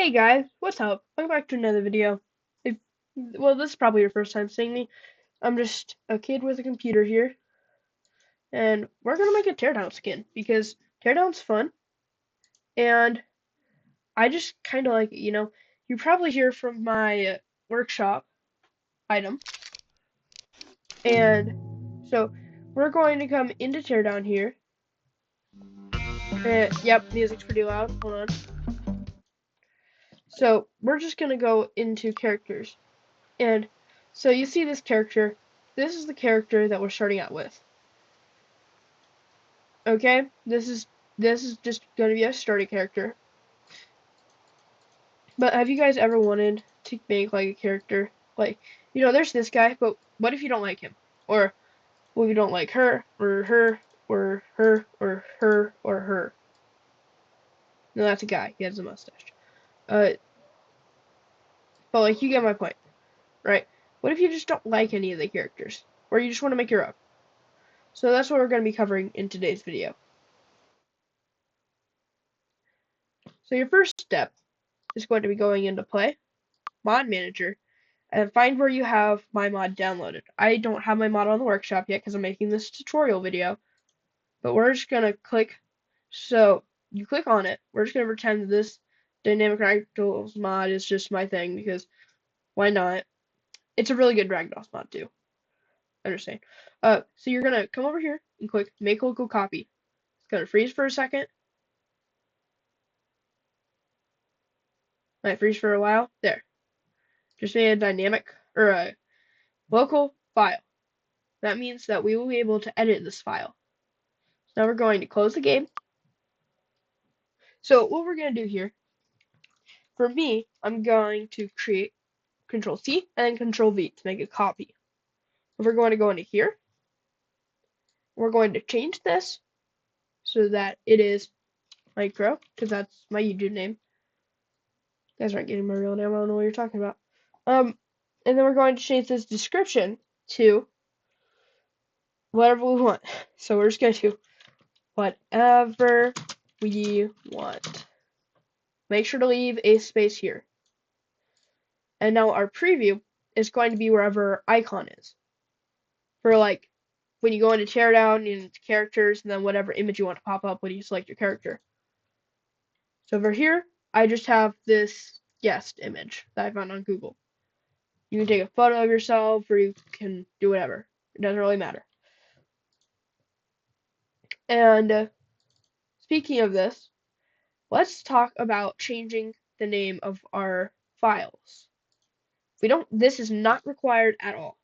Hey guys, what's up? Welcome back to another video. Well, this is probably your first time seeing me. I'm just a kid with a computer here, and we're gonna make a teardown skin because teardown's fun, and I just kind of like it. You probably hear from my workshop item, and so we're going to come into teardown here. Yep, music's pretty loud. Hold on. So we're just gonna go into characters. And so you see this character. This is the character that we're starting out with. Okay? This is just gonna be a starting character. But have you guys ever wanted to make like a character? Like, there's this guy, but what if you don't like him? Or what if you don't like her, or her, or her, or her, or her? No, that's a guy. He has a mustache. Uh, but like you get my point, right? What if you just don't like any of the characters? Or you just want to make your own? So that's what we're going to be covering in today's video. So your first step is going to be going into Play, Mod Manager, and find where you have my mod downloaded. I don't have my mod on the workshop yet because I'm making this tutorial video, but we're just going to click. So you click on it. We're just going to pretend that this dynamic ragdolls mod is just my thing because why not? It's a really good ragdolls mod too. Understand? So you're going to come over here and click Make Local Copy. It's going to freeze for a second. Might freeze for a while. There. Just made a dynamic or a local file. That means that we will be able to edit this file. So now we're going to close the game. So what we're going to do here, for me, I'm going to create Control C and then Control V to make a copy. We're going to go into here. We're going to change this so that it is micro, because that's my YouTube name. You guys aren't getting my real name. I don't know what you're talking about. And then we're going to change this description to whatever we want. So we're just going to do whatever we want. Make sure to leave a space here. And now our preview is going to be wherever our icon is. For like when you go into teardown and into characters and then whatever image you want to pop up when you select your character. So over here, I just have this guest image that I found on Google. You can take a photo of yourself or you can do whatever. It doesn't really matter. And speaking of this, let's talk about changing the name of our files. This is not required at all.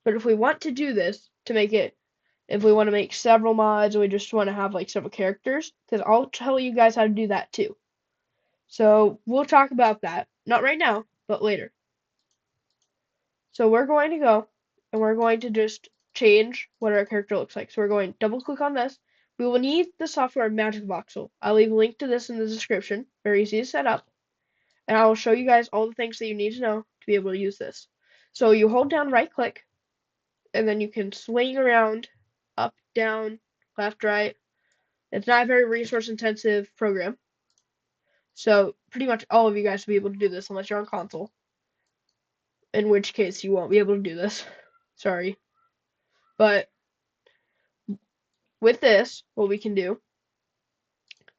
But if we want to do this to make it, if we want to make several mods and we just want to have like several characters, because I'll tell you guys how to do that too. So we'll talk about that. Not right now, but later. So we're going to go and we're going to just change what our character looks like. So we're going to double click on this. We will need the software MagicaVoxel. I'll leave a link to this in the description. Very easy to set up. And I will show you guys all the things that you need to know to be able to use this. So you hold down right click, and then you can swing around, up, down, left, right. It's not a very resource intensive program. So pretty much all of you guys will be able to do this unless you're on console. In which case you won't be able to do this. Sorry. But with this, what we can do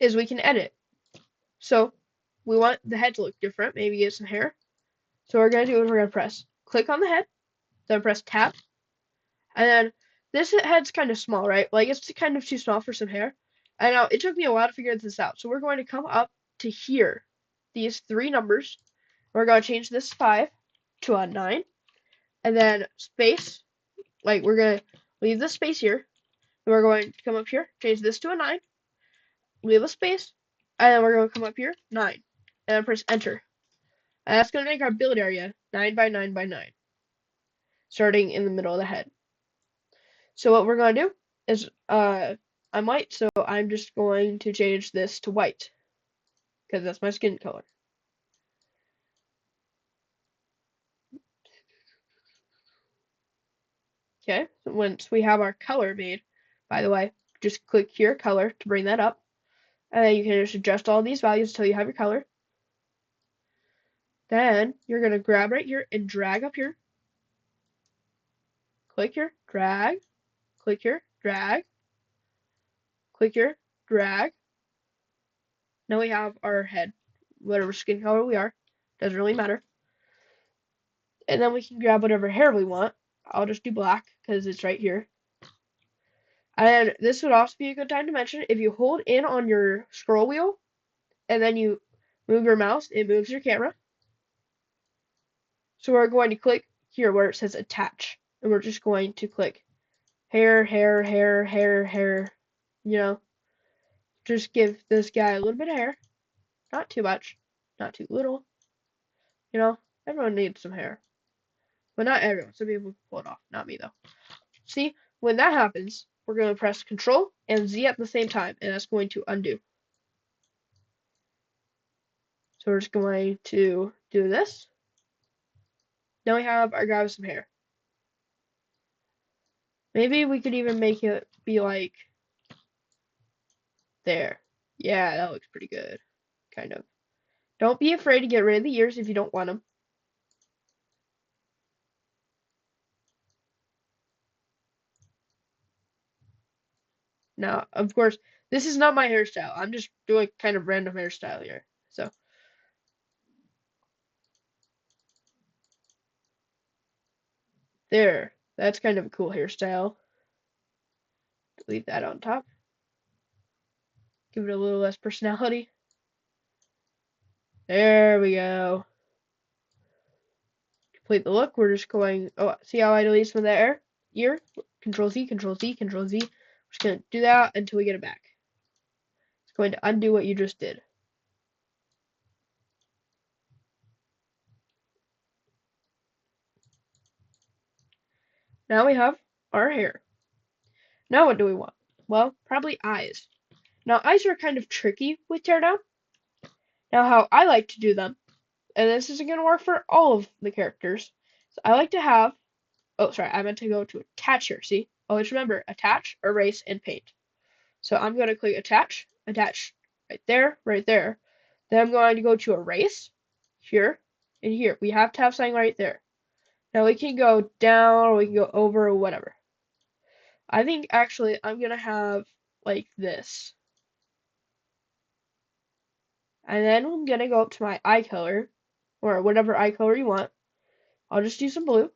is we can edit. So we want the head to look different, maybe get some hair. So what we're going to do is we're going to press click on the head, then press tab, and then this head's kind of small, right? Like it's kind of too small for some hair. And now it took me a while to figure this out. So we're going to come up to here, these three numbers. We're going to change this 5 to a 9, and then space. Like we're going to leave the space here. And we're going to come up here, change this to a 9, leave a space, and then we're going to come up here, 9, and then press enter. And that's going to make our build area 9 by 9 by 9, starting in the middle of the head. So what we're going to do is, I'm white, so I'm just going to change this to white, because that's my skin color. Okay, so once we have our color made, by the way, just click here, color, to bring that up. And then you can just adjust all these values until you have your color. Then you're going to grab right here and drag up here. Click here, drag, click here, drag, click here, drag. Now we have our head, whatever skin color we are. Doesn't really matter. And then we can grab whatever hair we want. I'll just do black because it's right here. And this would also be a good time to mention, if you hold in on your scroll wheel and then you move your mouse, it moves your camera. So we're going to click here where it says attach. And we're just going to click hair, hair, hair, hair, hair. You know, just give this guy a little bit of hair. Not too much, not too little. You know, everyone needs some hair. But not everyone. Some people can pull it off. Not me, though. See, when that happens, we're going to press Control and Z at the same time, and that's going to undo. So we're just going to do this. Now we have our guy with some hair. Maybe we could even make it be like there. Yeah, that looks pretty good. Kind of. Don't be afraid to get rid of the ears if you don't want them. Now, of course, this is not my hairstyle. I'm just doing kind of random hairstyle here. So, there. That's kind of a cool hairstyle. Delete that on top. Give it a little less personality. There we go. Complete the look. We're just going, oh, see how I delete some of that ear? Control Z, Control Z, Control Z. We're just going to do that until we get it back. It's going to undo what you just did. Now we have our hair. Now what do we want? Well, probably eyes. Now eyes are kind of tricky with teardown. Now how I like to do them, and this isn't going to work for all of the characters. So I like to have, oh sorry, I meant to go to attach here, see? Always remember, attach, erase, and paint. So I'm going to click attach right there, right there. Then I'm going to go to erase, here, and here. We have to have something right there. Now we can go down, or we can go over, or whatever. I think actually I'm going to have like this. And then I'm going to go up to my eye color, or whatever eye color you want. I'll just do some blue.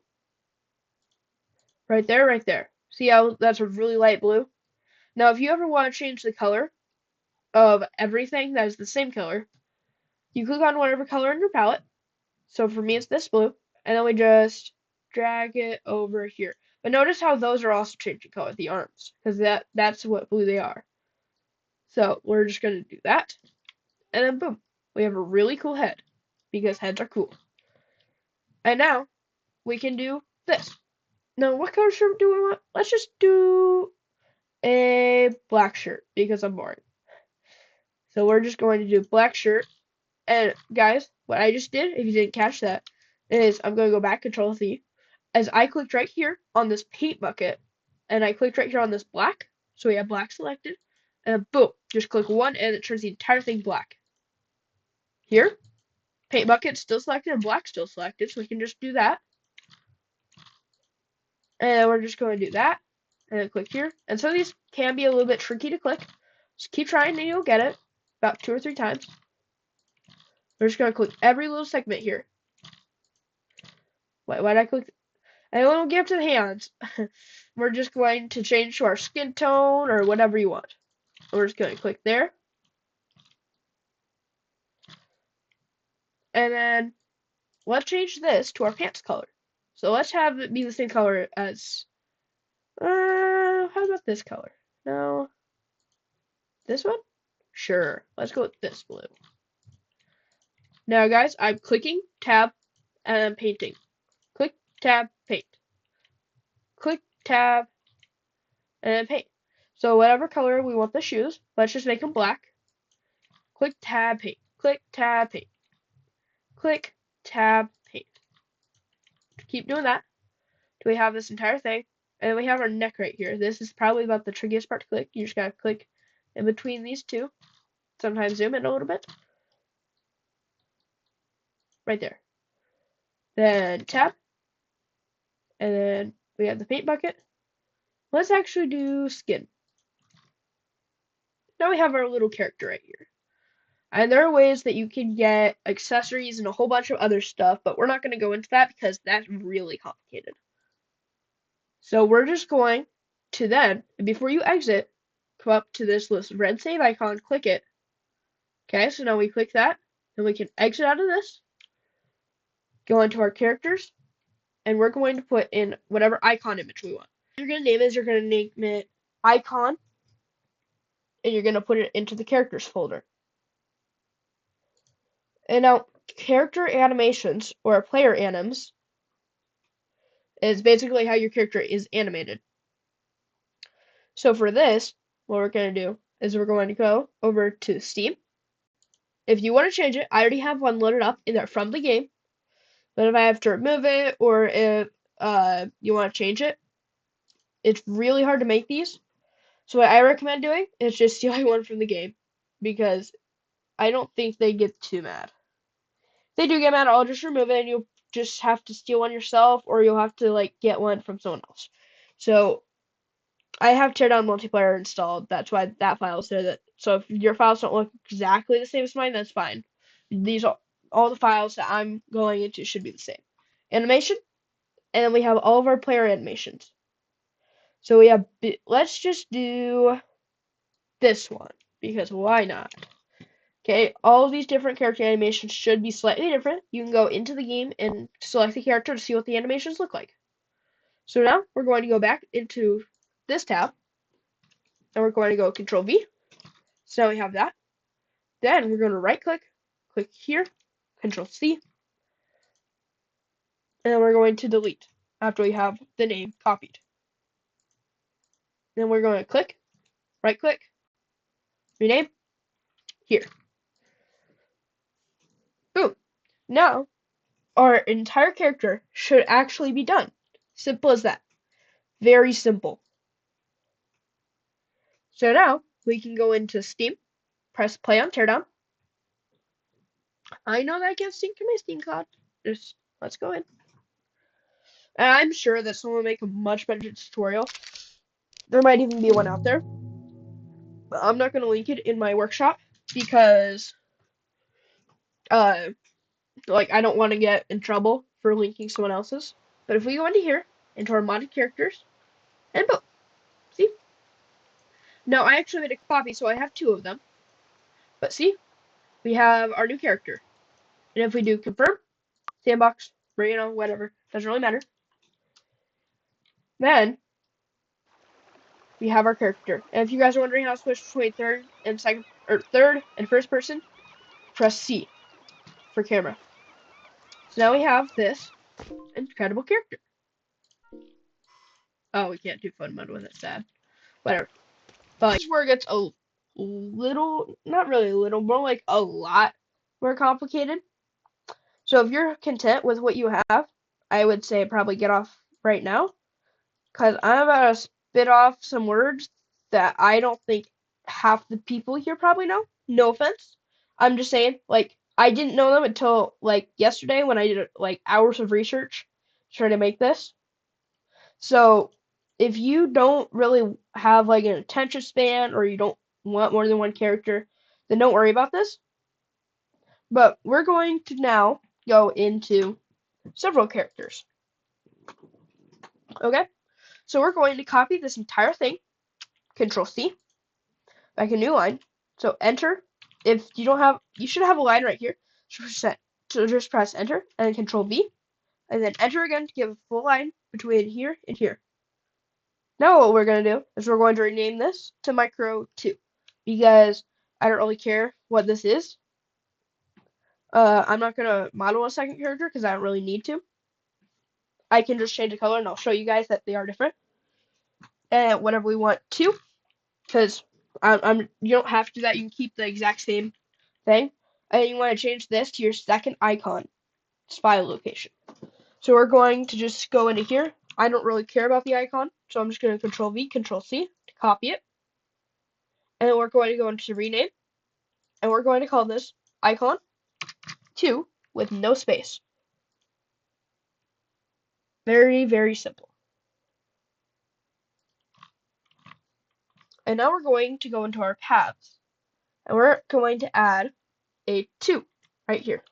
Right there, right there. See how that's a really light blue? Now, if you ever want to change the color of everything that is the same color, you click on whatever color in your palette. So for me, it's this blue. And then we just drag it over here. But notice how those are also changing color, the arms, because that's what blue they are. So we're just going to do that. And then boom, we have a really cool head, because heads are cool. And now we can do this. Now, what color shirt do we want? Let's just do a black shirt, because I'm boring. So we're just going to do black shirt. And guys, what I just did, if you didn't catch that, is I'm going to go back, Control Z. As I clicked right here on this paint bucket, and I clicked right here on this black, so we have black selected, and boom, just click one, and it turns the entire thing black. Here, paint bucket still selected, and black still selected, so we can just do that. And we're just going to do that, and then click here. And some of these can be a little bit tricky to click. Just keep trying, and you'll get it about 2 or 3 times. We're just going to click every little segment here. Wait, why did I click? And when we get to the hands, we're just going to change to our skin tone or whatever you want. We're just going to click there. And then let's change this to our pants color. So let's have it be the same color as, how about this color? No. This one? Sure. Let's go with this blue. Now guys, I'm clicking, tab, and I'm painting. Click, tab, paint. Click, tab, and then paint. So whatever color we want the shoes, let's just make them black. Click, tab, paint. Click, tab, paint. Click, tab, paint. Keep doing that. Do we have this entire thing? And then we have our neck right here. This is probably about the trickiest part to click. You just gotta click in between these two. Sometimes zoom in a little bit. right there. Then tab, and then we have the paint bucket. Let's actually do skin. Now we have our little character right here. And there are ways that you can get accessories and a whole bunch of other stuff, but we're not going to go into that because that's really complicated. So we're just going to then, before you exit, come up to this little red save icon, click it. Okay, so now we click that, and we can exit out of this, go into our characters, and we're going to put in whatever icon image we want. You're going to name it, you're going to name it icon, and you're going to put it into the characters folder. And now character animations or player anims is basically how your character is animated. So for this, what we're going to do is we're going to go over to Steam. If you want to change it, I already have one loaded up in there from the game. But if I have to remove it or if you want to change it, it's really hard to make these. So what I recommend doing is just stealing one from the game because I don't think they get too mad. If they do get mad, I'll just remove it and you'll just have to steal one yourself or you'll have to like get one from someone else. So I have teardown multiplayer installed. That's why that file is there. So if your files don't look exactly the same as mine, that's fine. These are all the files that I'm going into should be the same. Animation, and then we have all of our player animations. So we have, let's just do this one, because why not? Okay, all of these different character animations should be slightly different. You can go into the game and select the character to see what the animations look like. So now we're going to go back into this tab, and we're going to go Control V. So now we have that. Then we're going to right click here, Control C, and then we're going to delete after we have the name copied. Then we're going to right click, rename, here. Boom. Now, our entire character should actually be done. Simple as that. Very simple. So now, we can go into Steam, press play on Teardown. I know that I can't sync to my Steam cloud. Just, let's go in. And I'm sure that someone will make a much better tutorial. There might even be one out there. But I'm not going to link it in my workshop because like I don't want to get in trouble for linking someone else's. But if we go into here, into our modded characters, and boom, see? Now I actually made a copy, so I have two of them. But see, we have our new character. And if we do confirm, sandbox, or whatever, doesn't really matter. Then we have our character. And if you guys are wondering how to switch between third and first person, press C for camera. So now we have this incredible character. Oh, we can't do fun mode with it, sad. Whatever. But like, this is where it gets a little, not really a little, more like a lot more complicated. So if you're content with what you have, I would say probably get off right now. Because I'm about to spit off some words that I don't think half the people here probably know. No offense. I'm just saying, like, I didn't know them until, like, yesterday when I did, like, hours of research trying to make this. So, if you don't really have, like, an attention span or you don't want more than one character, then don't worry about this. But we're going to now go into several characters. Okay? So we're going to copy this entire thing, Control C, make a new line. So enter. If you don't have, you should have a line right here. So just press enter and then Control V, and then enter again to give a full line between here and here. Now what we're going to do is we're going to rename this to Micro 2 because I don't really care what this is. I'm not going to model a second character because I don't really need to. I can just change the color and I'll show you guys that they are different. And whatever we want to, because you don't have to do that. You can keep the exact same thing. And you want to change this to your second icon. It's file location. So we're going to just go into here. I don't really care about the icon, so I'm just going to Control V, Control C to copy it. And then we're going to go into rename. And we're going to call this icon 2 with no space. Very, very simple. And now we're going to go into our paths. And we're going to add a 2 right here.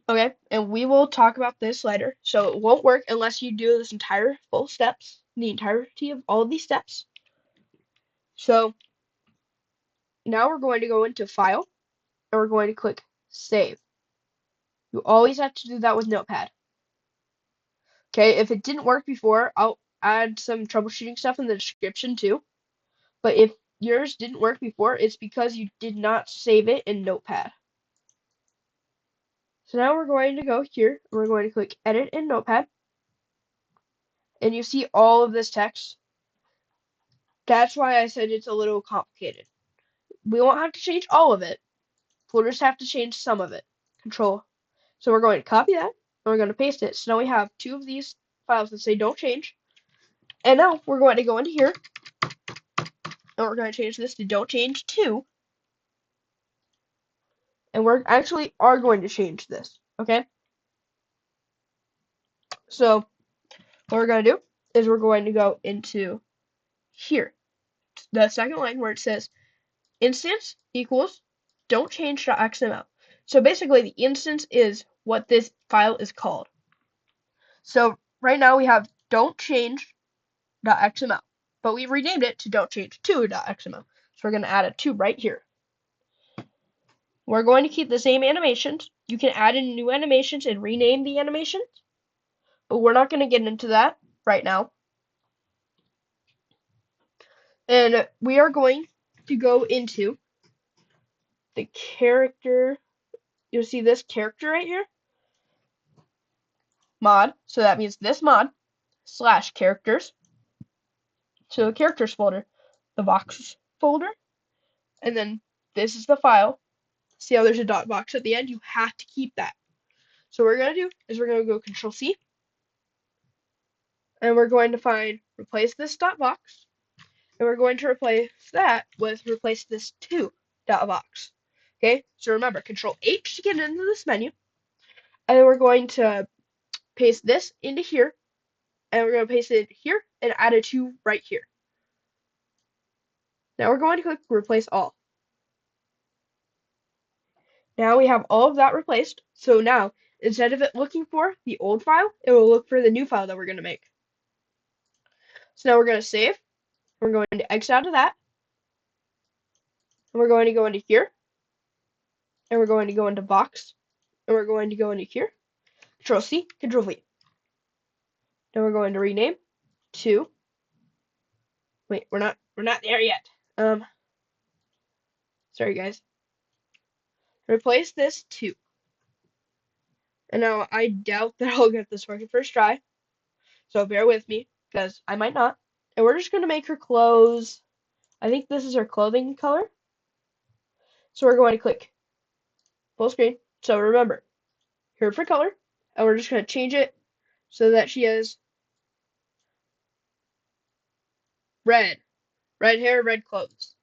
Okay, and we will talk about this later. So it won't work unless you do this entire full steps, the entirety of all of these steps. So now we're going to go into File, and we're going to click Save. You always have to do that with Notepad. Okay, if it didn't work before, I'll add some troubleshooting stuff in the description too. But if yours didn't work before, it's because you did not save it in Notepad. So now we're going to go here, and we're going to click Edit in Notepad. And you see all of this text. That's why I said it's a little complicated. We won't have to change all of it. We'll just have to change some of it. Control. So we're going to copy that, and we're going to paste it. So now we have 2 of these files that say don't change. And now we're going to go into here, and we're going to change this to don't change 2. And we're actually are going to change this, okay? So what we're going to do is we're going to go into here, the second line where it says instance equals don't change.xml. So basically the instance is what this file is called. So right now we have don't change.xml, but we renamed it to don't change2.xml. So we're going to add a 2 right here. We're going to keep the same animations. You can add in new animations and rename the animations, but we're not going to get into that right now. And we are going to go into the character. You'll see this character right here. Mod. So that means this mod / characters. So the characters folder, the Vox folder, and then this is the file. See how there's a dot box at the end? You have to keep that. So what we're going to do is we're going to go Control C, and we're going to find replace this dot box, and we're going to replace that with replace this 2 dot box. Okay, so remember Control H to get into this menu, and then we're going to paste this into here, and we're going to paste it here and add a 2 right here. Now we're going to click replace all. Now we have all of that replaced. So now, instead of it looking for the old file, it will look for the new file that we're going to make. So now we're going to save. We're going to exit out of that. And we're going to go into here. And we're going to go into Vox. And we're going to go into here. Control C, Control V. Now we're going to rename to, wait, we're not there yet. Sorry guys. Replace this 2. And now I doubt that I'll get this working first try. So bear with me, because I might not. And we're just going to make her clothes. I think this is her clothing color. So we're going to click full screen. So remember, here for color. And we're just going to change it so that she has red. Red hair, red clothes.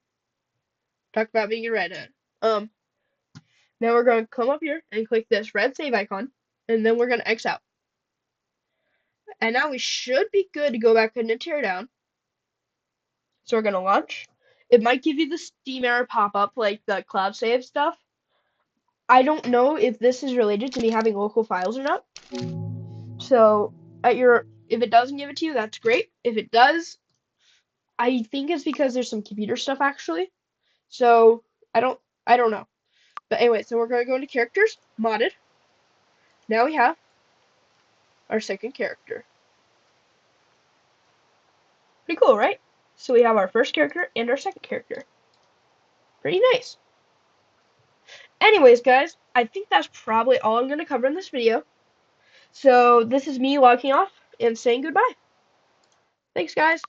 Talk about being a redhead. Now we're going to come up here and click this red save icon. And then we're going to X out. And now we should be good to go back into teardown. So we're going to launch. It might give you the Steam error pop up like the cloud save stuff. I don't know if this is related to me having local files or not. So if it doesn't give it to you, that's great. If it does, I think it's because there's some computer stuff actually. So I don't know. But anyway, so we're going to go into characters, modded. Now we have our second character. Pretty cool, right? So we have our first character and our second character. Pretty nice. Anyways, guys, I think that's probably all I'm going to cover in this video. So this is me logging off and saying goodbye. Thanks, guys.